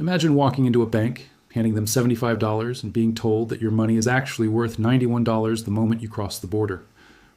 Imagine walking into a bank, handing them $75 and being told that your money is actually worth $91 the moment you cross the border.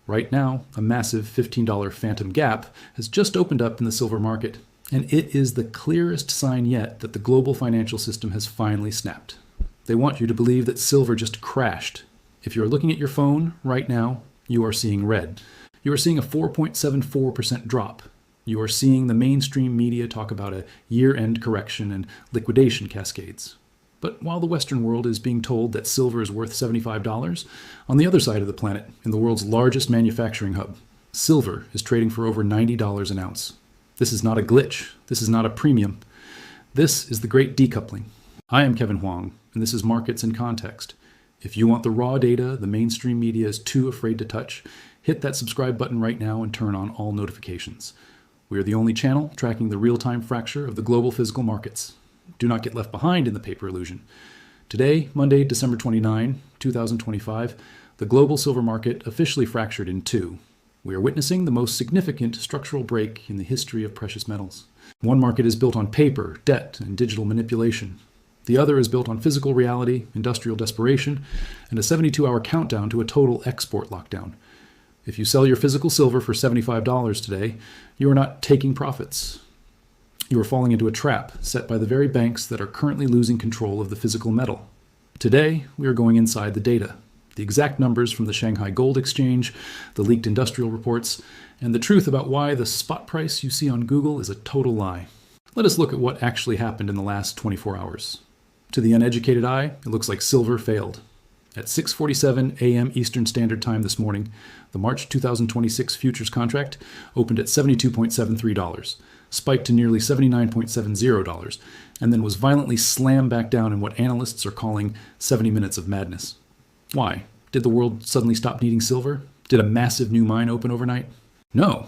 Right now, a massive $15 phantom gap has just opened up in the silver market, and it is the clearest sign yet that the global financial system has finally snapped. They want you to believe that silver just crashed. If you are looking at your phone right now, you are seeing red. You are seeing a 4.74% drop. You are seeing the mainstream media talk about a year-end correction and liquidation cascades. But while the Western world is being told that silver is worth $75, on the other side of the planet, in the world's largest manufacturing hub, silver is trading for over $90 an ounce. This is not a glitch. This is not a premium. This is the great decoupling. I am Kevin Huang, and this is Markets in Context. If you want the raw data the mainstream media is too afraid to touch, hit that subscribe button right now and turn on all notifications. We are the only channel tracking the real-time fracture of the global physical markets. Do not get left behind in the paper illusion. Today, Monday, December 29, 2025, the global silver market officially fractured in two. We are witnessing the most significant structural break in the history of precious metals. One market is built on paper, debt, and digital manipulation. The other is built on physical reality, industrial desperation, and a 72-hour countdown to a total export lockdown. If you sell your physical silver for $75 today, you are not taking profits. You are falling into a trap set by the very banks that are currently losing control of the physical metal. Today, we are going inside the data, the exact numbers from the Shanghai Gold Exchange, the leaked industrial reports, and the truth about why the spot price you see on Google is a total lie. Let us look at what actually happened in the last 24 hours. To the uneducated eye, it looks like silver failed. At 6:47 a.m. Eastern Standard Time this morning, the March 2026 futures contract opened at $72.73, spiked to nearly $79.70, and then was violently slammed back down in what analysts are calling 70 minutes of madness. Why? Did the world suddenly stop needing silver? Did a massive new mine open overnight? No.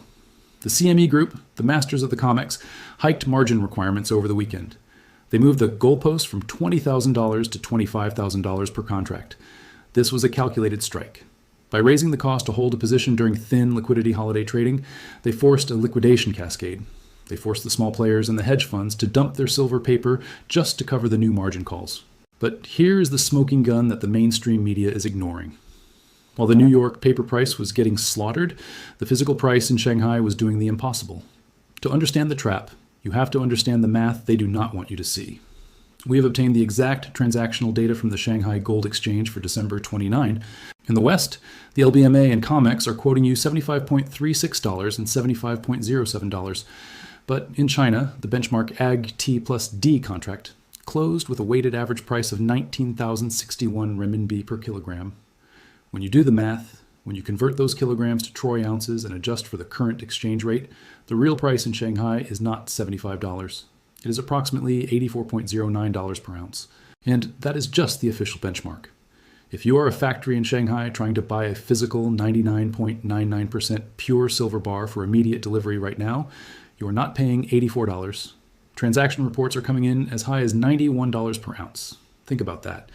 The CME Group, the masters of the COMEX, hiked margin requirements over the weekend. They moved the goalpost from $20,000 to $25,000 per contract. This was a calculated strike. By raising the cost to hold a position during thin liquidity holiday trading, they forced a liquidation cascade. They forced the small players and the hedge funds to dump their silver paper just to cover the new margin calls. But here is the smoking gun that the mainstream media is ignoring. While the New York paper price was getting slaughtered, the physical price in Shanghai was doing the impossible. To understand the trap, you have to understand the math they do not want you to see. We have obtained the exact transactional data from the Shanghai Gold Exchange for December 29. In the West, the LBMA and COMEX are quoting you $75.36 and $75.07. But in China, the benchmark AG-T plus D contract closed with a weighted average price of 19,061 renminbi per kilogram. When you do the math, when you convert those kilograms to troy ounces and adjust for the current exchange rate, the real price in Shanghai is not $75. It is approximately $84.09 per ounce. And that is just the official benchmark. If you are a factory in Shanghai trying to buy a physical 99.99% pure silver bar for immediate delivery right now, you are not paying $84. Transaction reports are coming in as high as $91 per ounce. Think about that.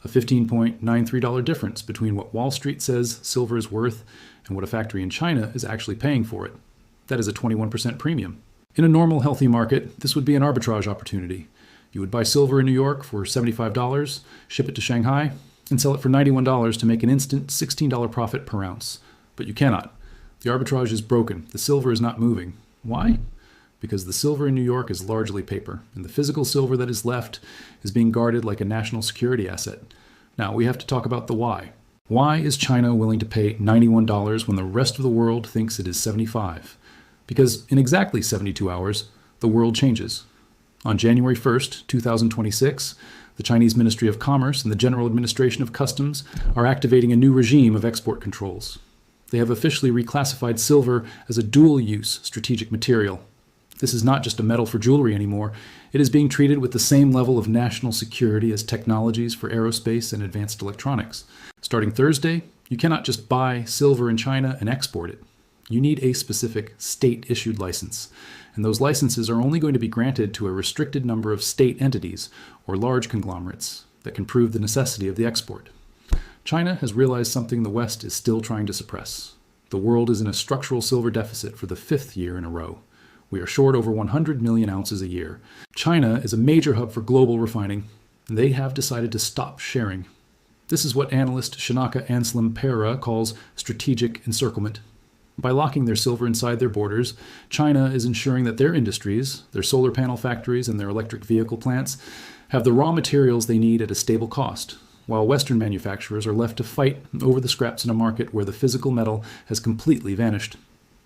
A $15.93 difference between what Wall Street says silver is worth and what a factory in China is actually paying for it. That is a 21% premium. In a normal, healthy market, this would be an arbitrage opportunity. You would buy silver in New York for $75, ship it to Shanghai, and sell it for $91 to make an instant $16 profit per ounce. But you cannot. The arbitrage is broken. The silver is not moving. Why? Because the silver in New York is largely paper, and the physical silver that is left is being guarded like a national security asset. Now, we have to talk about the why. Why is China willing to pay $91 when the rest of the world thinks it is $75? Because in exactly 72 hours, the world changes. On January 1st, 2026, the Chinese Ministry of Commerce and the General Administration of Customs are activating a new regime of export controls. They have officially reclassified silver as a dual-use strategic material. This is not just a metal for jewelry anymore. It is being treated with the same level of national security as technologies for aerospace and advanced electronics. Starting Thursday, you cannot just buy silver in China and export it. You need a specific state-issued license, and those licenses are only going to be granted to a restricted number of state entities or large conglomerates that can prove the necessity of the export. China has realized something the West is still trying to suppress. The world is in a structural silver deficit for the 5th year in a row. We are short over 100 million ounces a year. China is a major hub for global refining, and they have decided to stop sharing. This is what analyst Shanaka Anslim-Pera calls strategic encirclement. By locking their silver inside their borders, China is ensuring that their industries, their solar panel factories and their electric vehicle plants, have the raw materials they need at a stable cost, while Western manufacturers are left to fight over the scraps in a market where the physical metal has completely vanished.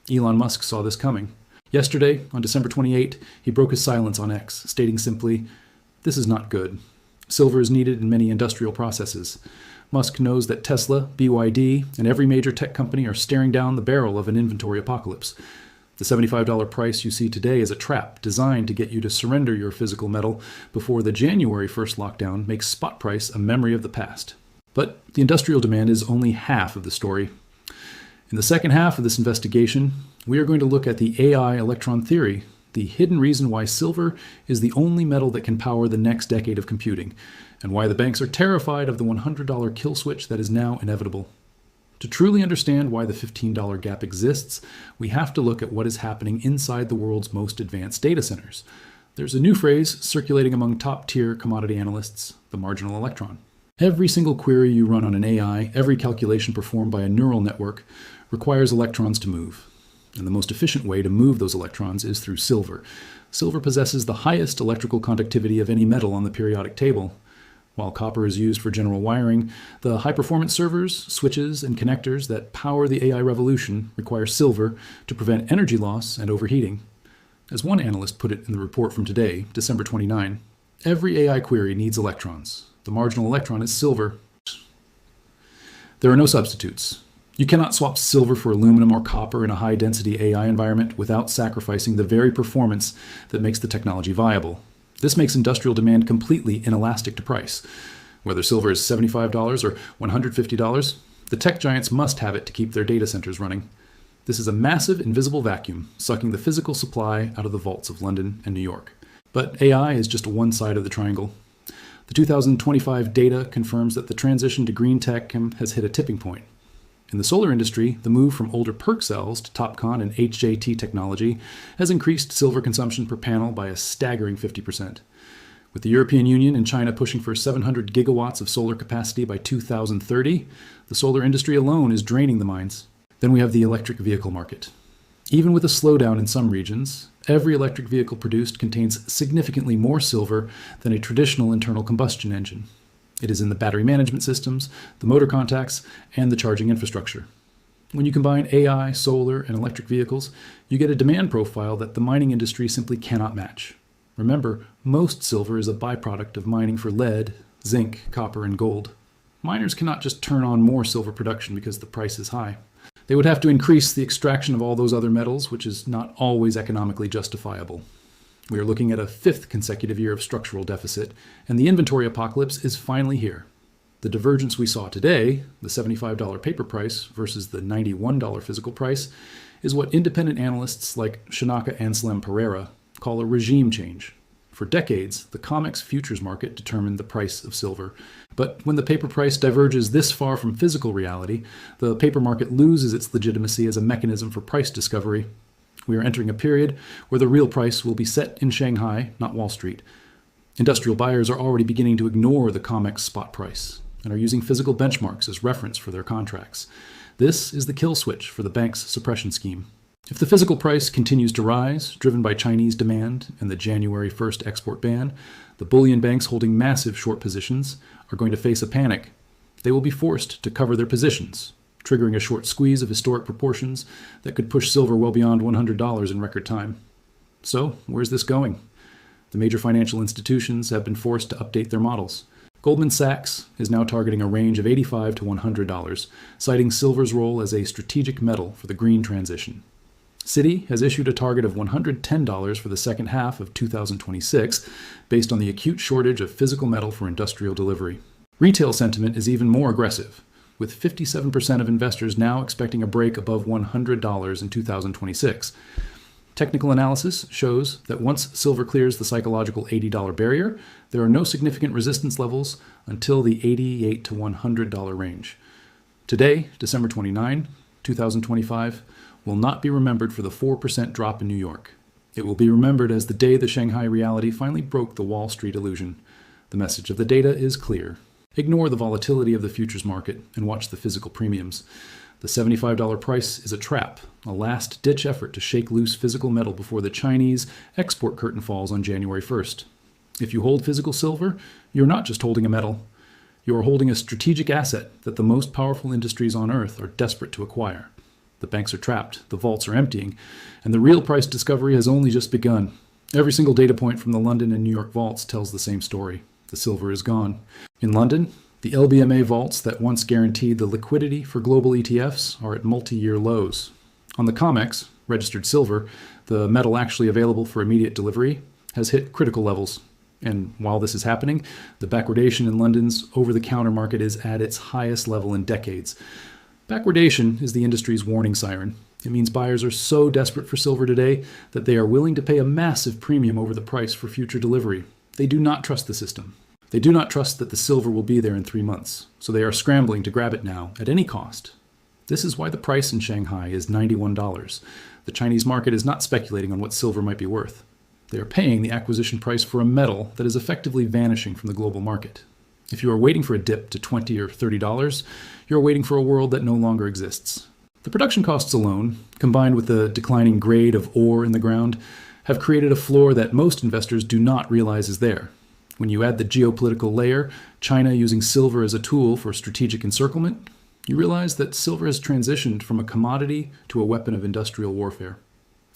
Elon Musk saw this coming. Yesterday, on December 28, he broke his silence on X, stating simply, "This is not good. Silver is needed in many industrial processes." Musk knows that Tesla, BYD, and every major tech company are staring down the barrel of an inventory apocalypse. The $75 price you see today is a trap designed to get you to surrender your physical metal before the January 1st lockdown makes spot price a memory of the past. But the industrial demand is only half of the story. In the second half of this investigation, we are going to look at the AI electron theory, the hidden reason why silver is the only metal that can power the next decade of computing, and why the banks are terrified of the $100 kill switch that is now inevitable. To truly understand why the $15 gap exists, we have to look at what is happening inside the world's most advanced data centers. There's a new phrase circulating among top-tier commodity analysts, the marginal electron. Every single query you run on an AI, every calculation performed by a neural network, requires electrons to move. And the most efficient way to move those electrons is through silver. Silver possesses the highest electrical conductivity of any metal on the periodic table. While copper is used for general wiring, the high-performance servers, switches, and connectors that power the AI revolution require silver to prevent energy loss and overheating. As one analyst put it in the report from today, December 29, every AI query needs electrons. The marginal electron is silver. There are no substitutes. You cannot swap silver for aluminum or copper in a high-density AI environment without sacrificing the very performance that makes the technology viable. This makes industrial demand completely inelastic to price. Whether silver is $75 or $150, the tech giants must have it to keep their data centers running. This is a massive invisible vacuum, sucking the physical supply out of the vaults of London and New York. But AI is just one side of the triangle. The 2025 data confirms that the transition to green tech has hit a tipping point. In the solar industry, the move from older PERC cells to TOPCon and HJT technology has increased silver consumption per panel by a staggering 50%. With the European Union and China pushing for 700 gigawatts of solar capacity by 2030, the solar industry alone is draining the mines. Then we have the electric vehicle market. Even with a slowdown in some regions, every electric vehicle produced contains significantly more silver than a traditional internal combustion engine. It is in the battery management systems, the motor contacts, and the charging infrastructure. When you combine AI, solar, and electric vehicles, you get a demand profile that the mining industry simply cannot match. Remember, most silver is a byproduct of mining for lead, zinc, copper, and gold. Miners cannot just turn on more silver production because the price is high. They would have to increase the extraction of all those other metals, which is not always economically justifiable. We are looking at a fifth consecutive year of structural deficit, and the inventory apocalypse is finally here. The divergence we saw today, the $75 paper price versus the $91 physical price, is what independent analysts like Shanaka Anslim-Pera call a regime change. For decades, the COMEX futures market determined the price of silver. But when the paper price diverges this far from physical reality, the paper market loses its legitimacy as a mechanism for price discovery. We are entering a period where the real price will be set in Shanghai, not Wall Street. Industrial buyers are already beginning to ignore the COMEX spot price and are using physical benchmarks as reference for their contracts. This is the kill switch for the bank's suppression scheme. If the physical price continues to rise, driven by Chinese demand and the January 1st export ban, the bullion banks holding massive short positions are going to face a panic. They will be forced to cover their positions, triggering a short squeeze of historic proportions that could push silver well beyond $100 in record time. So, where's this going? The major financial institutions have been forced to update their models. Goldman Sachs is now targeting a range of $85 to $100, citing silver's role as a strategic metal for the green transition. Citi has issued a target of $110 for the second half of 2026, based on the acute shortage of physical metal for industrial delivery. Retail sentiment is even more aggressive, with 57% of investors now expecting a break above $100 in 2026. Technical analysis shows that once silver clears the psychological $80 barrier, there are no significant resistance levels until the $88 to $100 range. Today, December 29, 2025, will not be remembered for the 4% drop in New York. It will be remembered as the day the Shanghai reality finally broke the Wall Street illusion. The message of the data is clear. Ignore the volatility of the futures market and watch the physical premiums. The $75 price is a trap, a last-ditch effort to shake loose physical metal before the Chinese export curtain falls on January 1st. If you hold physical silver, you're not just holding a metal. You are holding a strategic asset that the most powerful industries on Earth are desperate to acquire. The banks are trapped, the vaults are emptying, and the real price discovery has only just begun. Every single data point from the London and New York vaults tells the same story. The silver is gone. In London, the LBMA vaults that once guaranteed the liquidity for global ETFs are at multi-year lows. On the COMEX, registered silver, the metal actually available for immediate delivery, has hit critical levels. And while this is happening, the backwardation in London's over-the-counter market is at its highest level in decades. Backwardation is the industry's warning siren. It means buyers are so desperate for silver today that they are willing to pay a massive premium over the price for future delivery. They do not trust the system. They do not trust that the silver will be there in 3 months, so they are scrambling to grab it now at any cost. This is why the price in Shanghai is $91. The Chinese market is not speculating on what silver might be worth. They are paying the acquisition price for a metal that is effectively vanishing from the global market. If you are waiting for a dip to $20 or $30, you are waiting for a world that no longer exists. The production costs alone, combined with the declining grade of ore in the ground, have created a floor that most investors do not realize is there. When you add the geopolitical layer, China using silver as a tool for strategic encirclement, you realize that silver has transitioned from a commodity to a weapon of industrial warfare.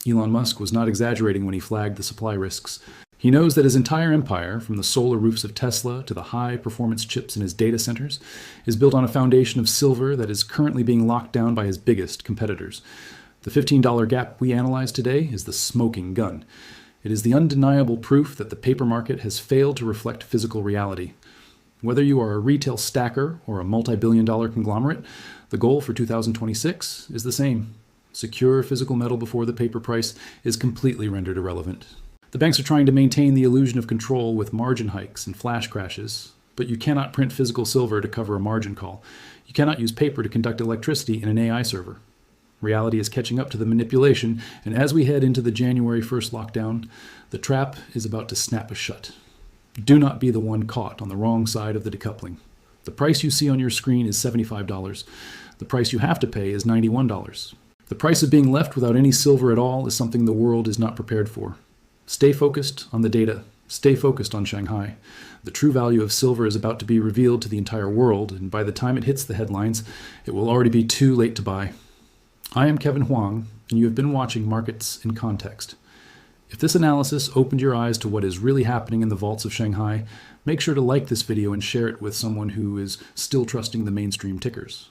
Elon Musk was not exaggerating when he flagged the supply risks. He knows that his entire empire, from the solar roofs of Tesla to the high-performance chips in his data centers, is built on a foundation of silver that is currently being locked down by his biggest competitors. The $15 gap we analyze today is the smoking gun. It is the undeniable proof that the paper market has failed to reflect physical reality. Whether you are a retail stacker or a multi-billion-dollar conglomerate, the goal for 2026 is the same. Secure physical metal before the paper price is completely rendered irrelevant. The banks are trying to maintain the illusion of control with margin hikes and flash crashes, but you cannot print physical silver to cover a margin call. You cannot use paper to conduct electricity in an AI server. Reality is catching up to the manipulation, and as we head into the January 1st lockdown, the trap is about to snap shut. Do not be the one caught on the wrong side of the decoupling. The price you see on your screen is $75. The price you have to pay is $91. The price of being left without any silver at all is something the world is not prepared for. Stay focused on the data. Stay focused on Shanghai. The true value of silver is about to be revealed to the entire world, and by the time it hits the headlines, it will already be too late to buy. I am Kevin Huang, and you have been watching Markets in Context. If this analysis opened your eyes to what is really happening in the vaults of Shanghai, make sure to like this video and share it with someone who is still trusting the mainstream tickers.